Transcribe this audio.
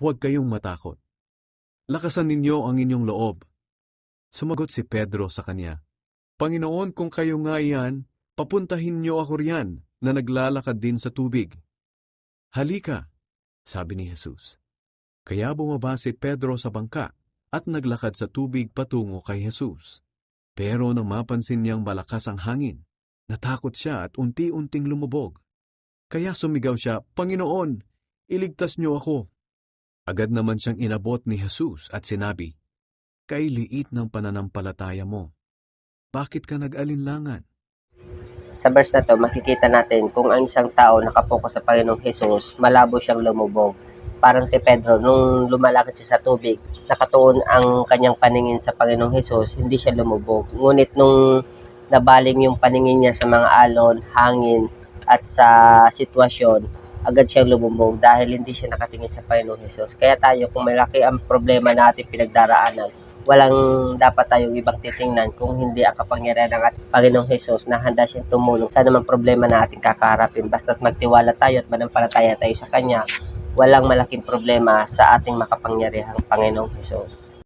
huwag kayong matakot. Lakasan ninyo ang inyong loob. Sumagot si Pedro sa kanya, Panginoon, kung kayo nga iyan, papuntahin niyo ako riyan na naglalakad din sa tubig. Halika, sabi ni Jesus. Kaya bumaba si Pedro sa bangka at naglakad sa tubig patungo kay Jesus. Pero nang mapansin niyang malakas ang hangin, natakot siya at unti-unting lumubog. Kaya sumigaw siya, Panginoon, iligtas niyo ako. Agad naman siyang inabot ni Jesus at sinabi, Kay liit ng pananampalataya mo. Bakit ka nag-alinlangan? Sa verse na to, makikita natin kung ang isang tao nakapokus sa Panginoong Hesus, malabo siyang lumubog. Parang si Pedro, nung lumalakad siya sa tubig, nakatuon ang kanyang paningin sa Panginoong Hesus, hindi siya lumubog. Ngunit nung nabaling yung paningin niya sa mga alon, hangin, at sa sitwasyon, agad siyang lumubog dahil hindi siya nakatingin sa Panginoong Hesus. Kaya tayo, kung malaki ang problema na ating pinagdaraanan, walang dapat tayong ibang titingnan kung hindi ang kapangyarihan ng ating Panginoong Hesus na handa siyang tumulong sa anumang problema na ating kakaharapin. Basta't magtiwala tayo at manampalataya tayo sa Kanya, walang malaking problema sa ating makapangyarihang Panginoong Hesus.